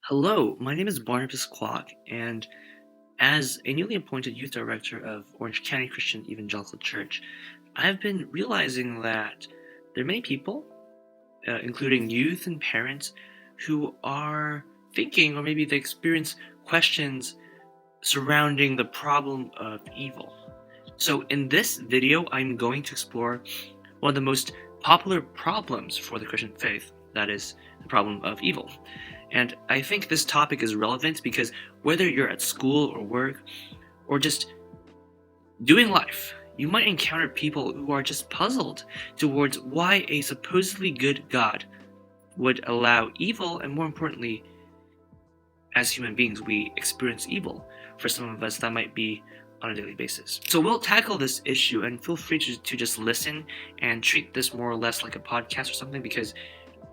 Hello, my name is Barnabas Kwok, and as a newly appointed youth director of Orange County Christian Evangelical Church, I've been realizing that there are many people, including youth and parents, who are thinking or maybe they experience questions surrounding the problem of evil. So in this video, I'm going to explore one of the most popular problems for the Christian faith, that is, the problem of evil. And I think this topic is relevant because whether you're at school or work or just doing life, you might encounter people who are just puzzled towards why a supposedly good God would allow evil, and more importantly, as human beings, we experience evil. For some of us, that might be on a daily basis. So we'll tackle this issue, and feel free to just listen and treat this more or less like a podcast or something, because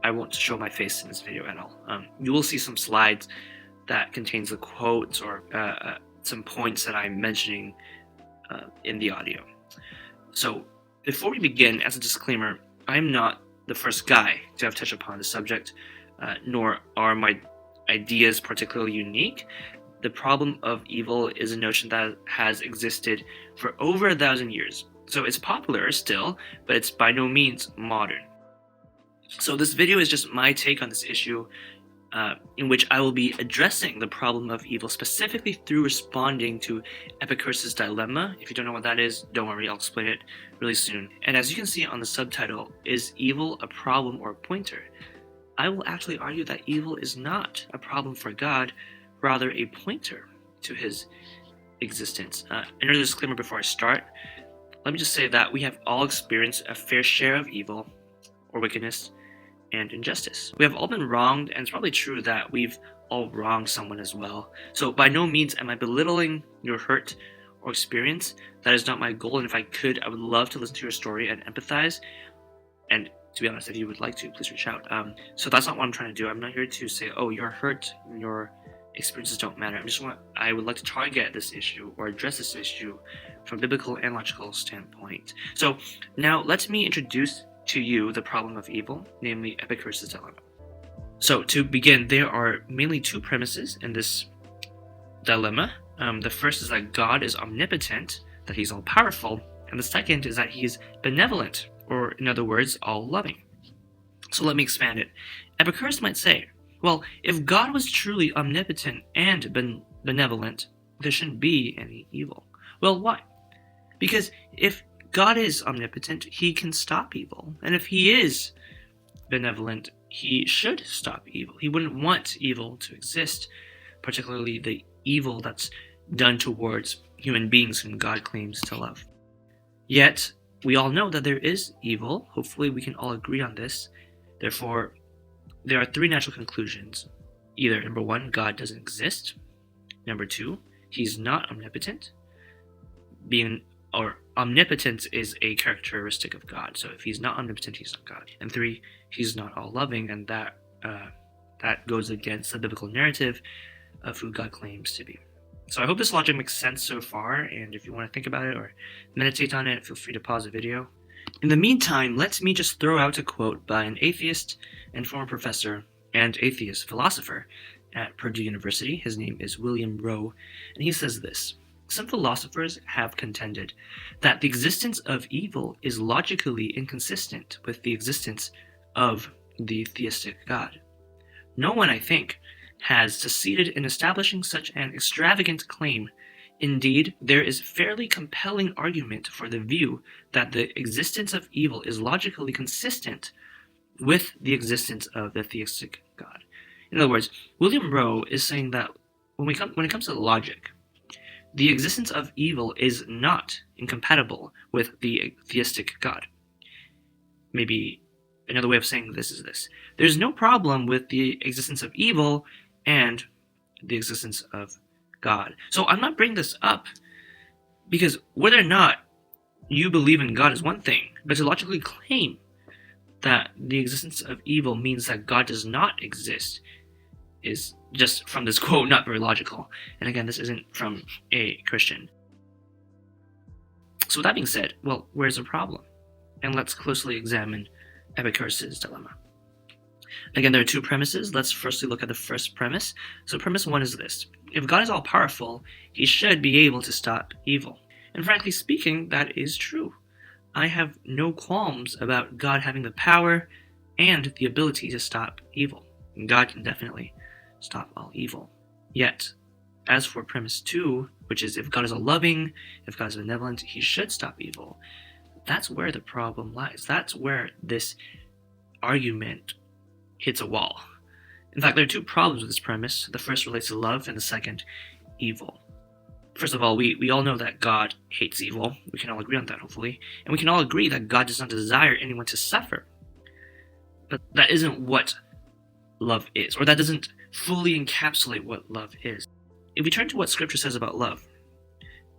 I won't show my face in this video at all. You will see some slides that contains the quotes or some points that I'm mentioning in the audio. So before we begin, as a disclaimer, I'm not the first guy to have touched upon the subject, nor are my ideas particularly unique. The problem of evil is a notion that has existed for over 1,000 years. So it's popular still, but it's by no means modern. So this video is just my take on this issue, in which I will be addressing the problem of evil specifically through responding to Epicurus' dilemma. If you don't know what that is, don't worry, I'll explain it really soon. And as you can see on the subtitle, is evil a problem or a pointer? I will actually argue that evil is not a problem for God, rather a pointer to his existence. Another disclaimer before I start, let me just say that we have all experienced a fair share of evil or wickedness and injustice. We have all been wronged, and it's probably true that we've all wronged someone as well. So by no means am I belittling your hurt or experience. That is not my goal, and if I could, I would love to listen to your story and empathize. And to be honest, if you would like to, please reach out. So that's not what I'm trying to do. I'm not here to say, oh, you're hurt, your experiences don't matter. I would like to target this issue or address this issue from a biblical and logical standpoint. So now let me introduce to you the problem of evil, namely Epicurus' dilemma. So to begin, there are mainly two premises in this dilemma. The first is that God is omnipotent, that he's all-powerful, and the second is that he is benevolent, or in other words, all-loving. So let me expand it. Epicurus might say, well, if God was truly omnipotent and benevolent, there shouldn't be any evil. Well, why? Because if God is omnipotent, he can stop evil. And if he is benevolent, he should stop evil. He wouldn't want evil to exist, particularly the evil that's done towards human beings whom God claims to love. Yet, we all know that there is evil. Hopefully we can all agree on this. Therefore, there are three natural conclusions. Either, number one, God doesn't exist. Number two, he's not omnipotent. Omnipotence is a characteristic of God. So if he's not omnipotent, he's not God. And three, he's not all-loving, and that goes against the biblical narrative of who God claims to be. So I hope this logic makes sense so far, and if you want to think about it or meditate on it, feel free to pause the video. In the meantime, let me just throw out a quote by an atheist and former professor and atheist philosopher at Purdue University. His name is William Rowe, and he says this: some philosophers have contended that the existence of evil is logically inconsistent with the existence of the theistic God. No one, I think, has succeeded in establishing such an extravagant claim. Indeed, there is fairly compelling argument for the view that the existence of evil is logically consistent with the existence of the theistic God. In other words, William Rowe is saying that when it comes to logic, the existence of evil is not incompatible with the theistic God. Maybe another way of saying this is this: there's no problem with the existence of evil and the existence of God. So I'm not bringing this up because whether or not you believe in God is one thing, but to logically claim that the existence of evil means that God does not exist is, just from this quote, not very logical. And again, this isn't from a Christian. So with that being said, well, where's the problem? And let's closely examine Epicurus' dilemma. Again, there are two premises. Let's firstly look at the first premise. So premise one is this. If God is all-powerful, he should be able to stop evil. And frankly speaking, that is true. I have no qualms about God having the power and the ability to stop evil. God can definitely stop all evil. Yet, as for premise 2, which is if God is all-loving, if God is benevolent, he should stop evil, that's where the problem lies. That's where this argument hits a wall. In fact, there are two problems with this premise. The first relates to love, and the second, evil. First of all, we all know that God hates evil. We can all agree on that, hopefully. And we can all agree that God does not desire anyone to suffer. But that isn't what love is, or that doesn't fully encapsulate what love is. If we turn to what Scripture says about love,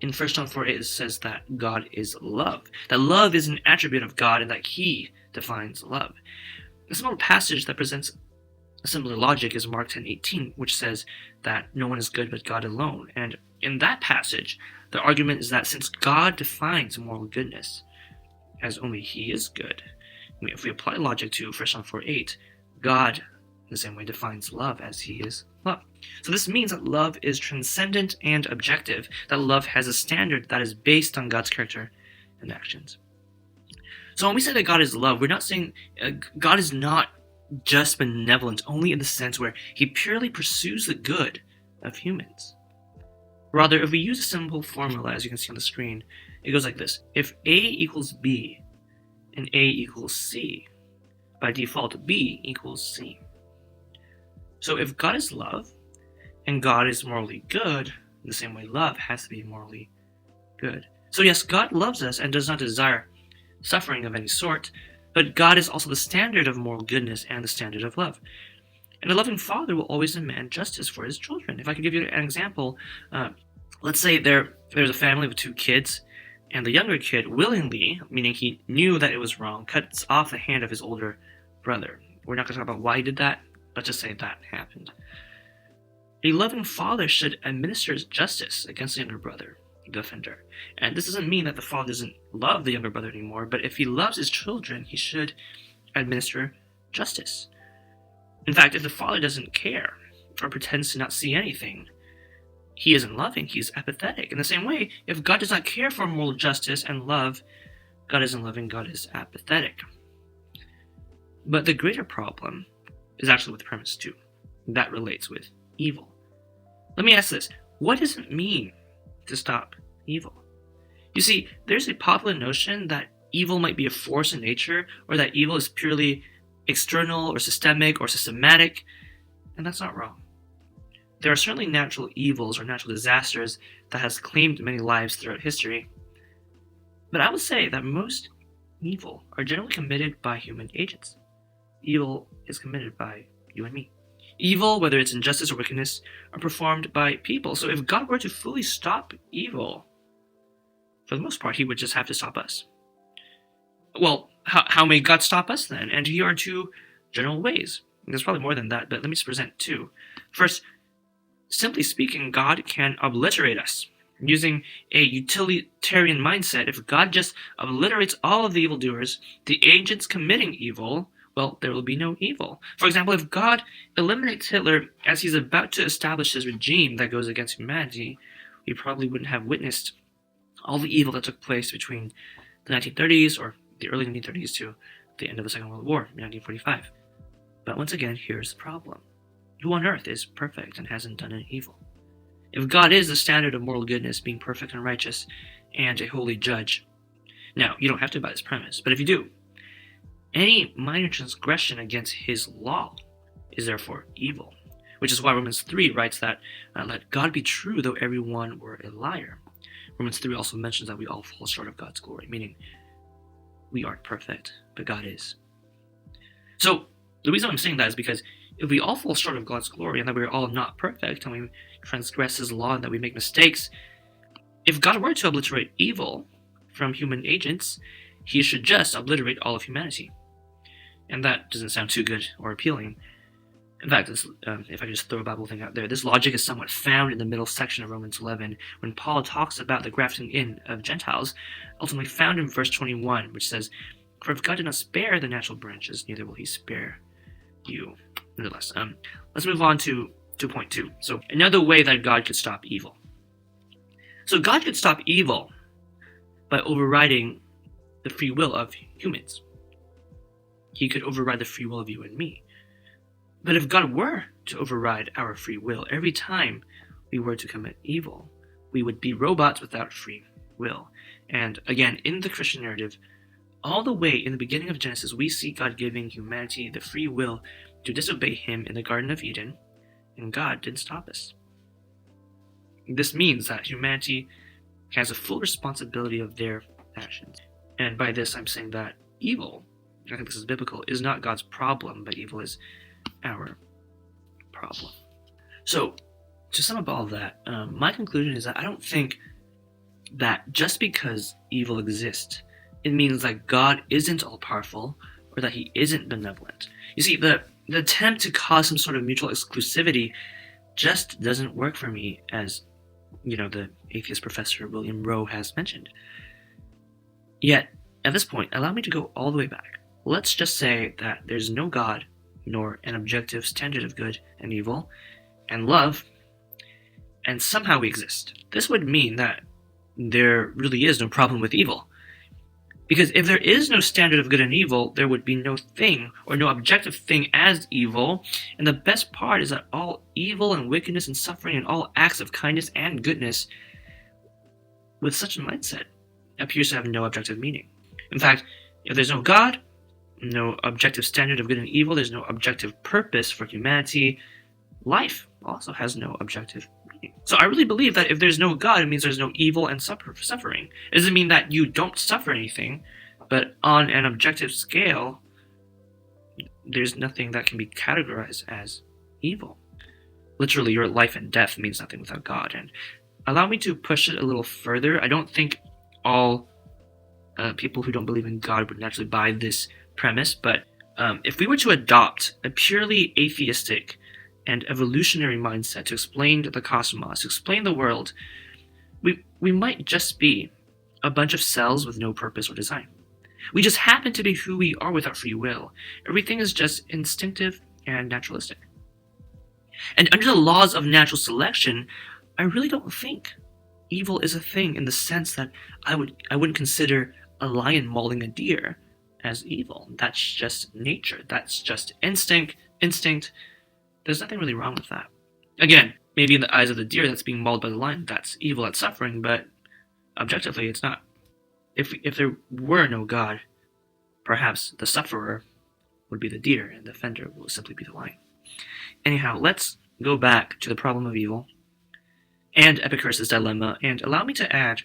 in 1 John 4:8 it says that God is love. That love is an attribute of God and that he defines love. A similar passage that presents a similar logic is Mark 10:18, which says that no one is good but God alone. And in that passage, the argument is that since God defines moral goodness as only he is good, if we apply logic to 1 John 4:8, God in the same way defines love as he is love. So this means that love is transcendent and objective, that love has a standard that is based on God's character and actions. So when we say that God is love, we're not saying God is not just benevolent only in the sense where he purely pursues the good of humans. Rather, if we use a simple formula, as you can see on the screen, it goes like this. If A equals B and A equals C, by default, B equals C. So if God is love and God is morally good, in the same way love has to be morally good. So yes, God loves us and does not desire suffering of any sort, but God is also the standard of moral goodness and the standard of love. And a loving father will always demand justice for his children. If I could give you an example, let's say there's a family with two kids, and the younger kid willingly, meaning he knew that it was wrong, cuts off the hand of his older brother. We're not going to talk about why he did that. Let's just say that happened. A loving father should administer justice against the younger brother, the offender. And this doesn't mean that the father doesn't love the younger brother anymore, but if he loves his children, he should administer justice. In fact, if the father doesn't care or pretends to not see anything, he isn't loving, he's apathetic. In the same way, if God does not care for moral justice and love, God isn't loving, God is apathetic. But the greater problem is actually with premise 2. That relates with evil. Let me ask this. What does it mean to stop evil? You see, there's a popular notion that evil might be a force in nature, or that evil is purely external or systemic or systematic, and that's not wrong. There are certainly natural evils or natural disasters that has claimed many lives throughout history, but I would say that most evil are generally committed by human agents. Evil is committed by you and me. Evil, whether it's injustice or wickedness, are performed by people. So if God were to fully stop evil, for the most part, he would just have to stop us. Well, how may God stop us then? And here are two general ways. There's probably more than that, but let me just present two. First, simply speaking, God can obliterate us. Using a utilitarian mindset, if God just obliterates all of the evildoers, the agents committing evil, well, there will be no evil. For example, if God eliminates Hitler as he's about to establish his regime that goes against humanity, we probably wouldn't have witnessed all the evil that took place between the 1930s or the early 1930s to the end of the Second World War in 1945. But once again, here's the problem. Who on earth is perfect and hasn't done any evil? If God is the standard of moral goodness, being perfect and righteous, and a holy judge, now, you don't have to buy this premise, but if you do, any minor transgression against his law is therefore evil, which is why Romans 3 writes that, let God be true, though everyone were a liar. Romans 3 also mentions that we all fall short of God's glory, meaning we aren't perfect, but God is. So, the reason I'm saying that is because if we all fall short of God's glory and that we're all not perfect and we transgress his law and that we make mistakes, if God were to obliterate evil from human agents, he should just obliterate all of humanity. And that doesn't sound too good or appealing. In fact, if I could just throw a Bible thing out there, this logic is somewhat found in the middle section of Romans 11 when Paul talks about the grafting in of Gentiles, ultimately found in verse 21, which says, "For if God did not spare the natural branches, neither will he spare you. Nonetheless, let's move on to 2.2. So another way that God could stop evil. So God could stop evil by overriding the free will of humans. He could override the free will of you and me. But if God were to override our free will every time we were to commit evil, we would be robots without free will. And again, in the Christian narrative, all the way in the beginning of Genesis, we see God giving humanity the free will to disobey Him in the Garden of Eden, and God didn't stop us. This means that humanity has a full responsibility of their actions. And by this, I'm saying that evil, I think this is biblical, is not God's problem, but evil is our problem. So, to sum up all of that, my conclusion is that I don't think that just because evil exists, it means that God isn't all-powerful or that He isn't benevolent. You see, the attempt to cause some sort of mutual exclusivity just doesn't work for me, as the atheist professor William Rowe has mentioned. Yet, at this point, allow me to go all the way back. Let's just say that there's no God, nor an objective standard of good and evil, and love, and somehow we exist. This would mean that there really is no problem with evil. Because if there is no standard of good and evil, there would be no thing or no objective thing as evil. And the best part is that all evil and wickedness and suffering and all acts of kindness and goodness with such a mindset appears to have no objective meaning. In fact, if there's no God, no objective standard of good and evil, there's no objective purpose for humanity, life also has no objective meaning. So I really believe that if there's no God, it means there's no evil and suffering. It doesn't mean that you don't suffer anything, but on an objective scale, there's nothing that can be categorized as evil. Literally, your life and death means nothing without God. And allow me to push it a little further. I don't think all people who don't believe in God would naturally buy this premise, but if we were to adopt a purely atheistic and evolutionary mindset to explain the cosmos, to explain the world, we might just be a bunch of cells with no purpose or design. We just happen to be who we are without free will. Everything is just instinctive and naturalistic. And under the laws of natural selection, I really don't think evil is a thing in the sense that I wouldn't consider a lion mauling a deer as evil. That's just nature. That's just instinct. There's nothing really wrong with that. Again, maybe in the eyes of the deer that's being mauled by the lion, that's evil, that's suffering, but objectively it's not. If there were no God, perhaps the sufferer would be the deer and the offender will simply be the lion. Anyhow, let's go back to the problem of evil and Epicurus' dilemma, and allow me to add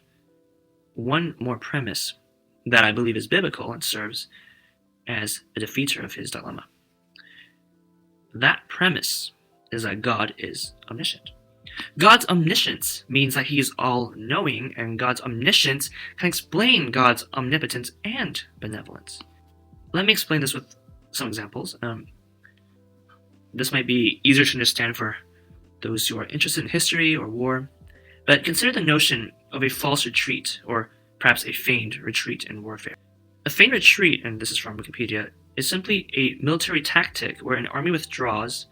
one more premise that I believe is biblical and serves as a defeater of his dilemma. That premise is that God is omniscient. God's omniscience means that He is all-knowing, and God's omniscience can explain God's omnipotence and benevolence. Let me explain this with some examples. This might be easier to understand for those who are interested in history or war, but consider the notion of a false retreat, or perhaps a feigned retreat in warfare. A feigned retreat, and this is from Wikipedia, is simply a military tactic where an army withdraws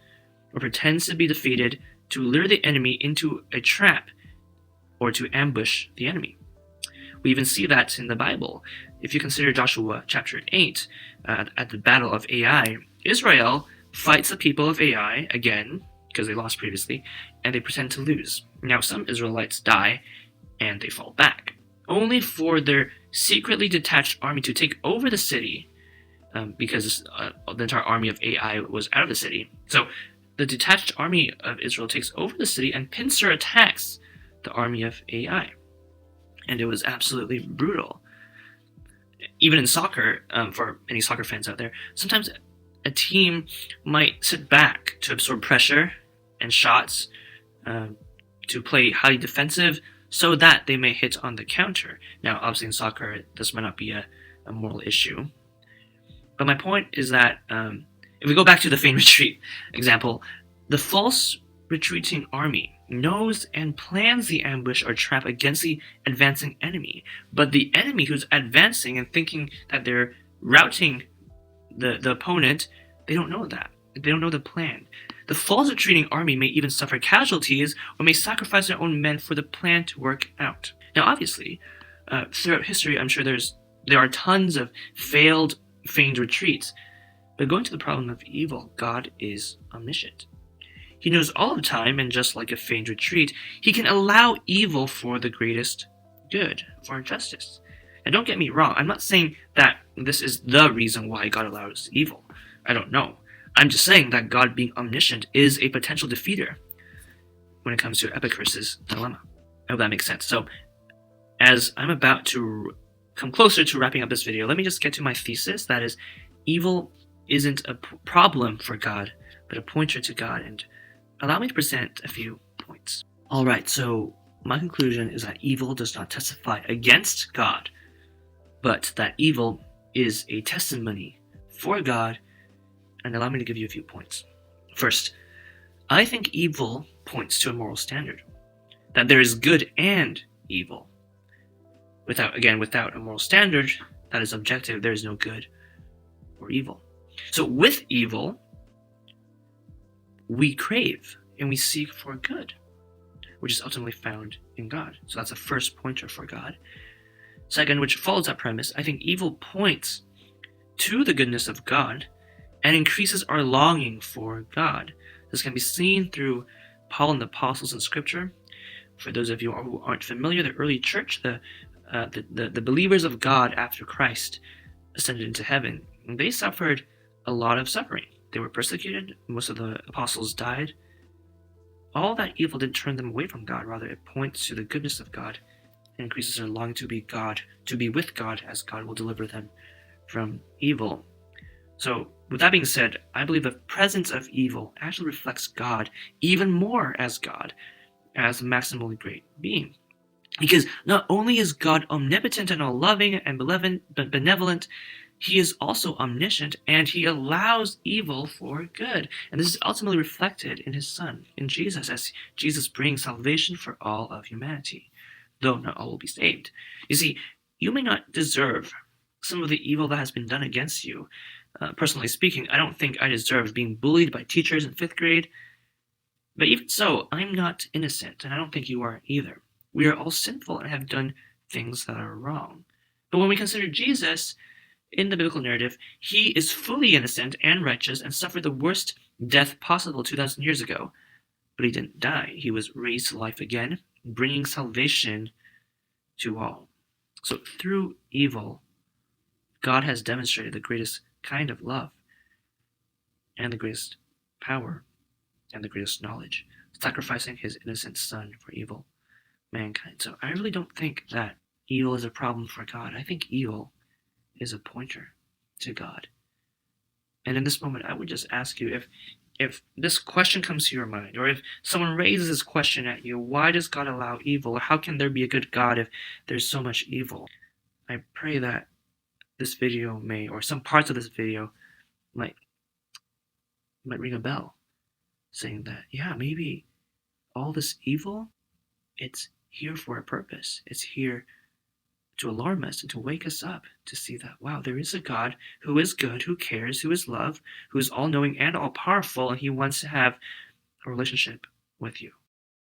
or pretends to be defeated to lure the enemy into a trap or to ambush the enemy. We even see that in the Bible. If you consider Joshua chapter 8, at the Battle of Ai, Israel fights the people of Ai again, because they lost previously, and they pretend to lose. Now some Israelites die, and they fall back, only for their secretly detached army to take over the city, because the entire army of Ai was out of the city. So the detached army of Israel takes over the city and pincer attacks the army of Ai. And it was absolutely brutal. Even in soccer, for any soccer fans out there, sometimes a team might sit back to absorb pressure and shots, to play highly defensive so that they may hit on the counter. Now, obviously in soccer, this might not be a moral issue. But my point is that if we go back to the feigned retreat example, the false retreating army knows and plans the ambush or trap against the advancing enemy. But the enemy who's advancing and thinking that they're routing the opponent, they don't know that. They don't know the plan. The false retreating army may even suffer casualties or may sacrifice their own men for the plan to work out. Now, obviously, throughout history, I'm sure there are tons of failed feigned retreats. But going to the problem of evil, God is omniscient. He knows all of time, and just like a feigned retreat, he can allow evil for the greatest good, for justice. And don't get me wrong, I'm not saying that this is the reason why God allows evil. I don't know. I'm just saying that God being omniscient is a potential defeater when it comes to Epicurus' dilemma. I hope that makes sense. So, as I'm about to come closer to wrapping up this video, let me just get to my thesis. That is, evil isn't a problem for God, but a pointer to God, and allow me to present a few points. Alright, so my conclusion is that evil does not testify against God, but that evil is a testimony for God, and allow me to give you a few points. First, I think evil points to a moral standard, that there is good and evil. Without a moral standard that is objective, there is no good or evil. So with evil, we crave and we seek for good, which is ultimately found in God. So that's a first pointer for God. Second, which follows that premise, I think evil points to the goodness of God and increases our longing for God. This can be seen through Paul and the apostles in Scripture. For those of you who aren't familiar, the early church, the believers of God after Christ ascended into heaven, they suffered a lot of suffering. They were persecuted. Most of the apostles died. All that evil didn't turn them away from God. Rather, it points to the goodness of God and increases their longing to be with God, as God will deliver them from evil. So, with that being said, I believe the presence of evil actually reflects God even more as God, as a maximally great being. Because not only is God omnipotent and all-loving and benevolent, he is also omniscient, and he allows evil for good. And this is ultimately reflected in his Son, in Jesus, as Jesus brings salvation for all of humanity, though not all will be saved. You see, you may not deserve some of the evil that has been done against you. Personally speaking, I don't think I deserve being bullied by teachers in 5th grade. But even so, I'm not innocent, and I don't think you are either. We are all sinful and have done things that are wrong. But when we consider Jesus, in the biblical narrative, he is fully innocent and righteous and suffered the worst death possible 2,000 years ago. But he didn't die. He was raised to life again, bringing salvation to all. So through evil, God has demonstrated the greatest kind of love and the greatest power and the greatest knowledge, sacrificing his innocent Son for evil mankind. So I really don't think that evil is a problem for God. I think evil is a pointer to God. And in this moment, I would just ask you, if this question comes to your mind, or if someone raises this question at you, why does God allow evil? Or how can there be a good God if there's so much evil? I pray that this video may, or some parts of this video might ring a bell, saying that, yeah, maybe all this evil, it's here for a purpose. It's here to alarm us and to wake us up, to see that, wow, there is a God who is good, who cares, who is love, who is all-knowing and all-powerful, and he wants to have a relationship with you.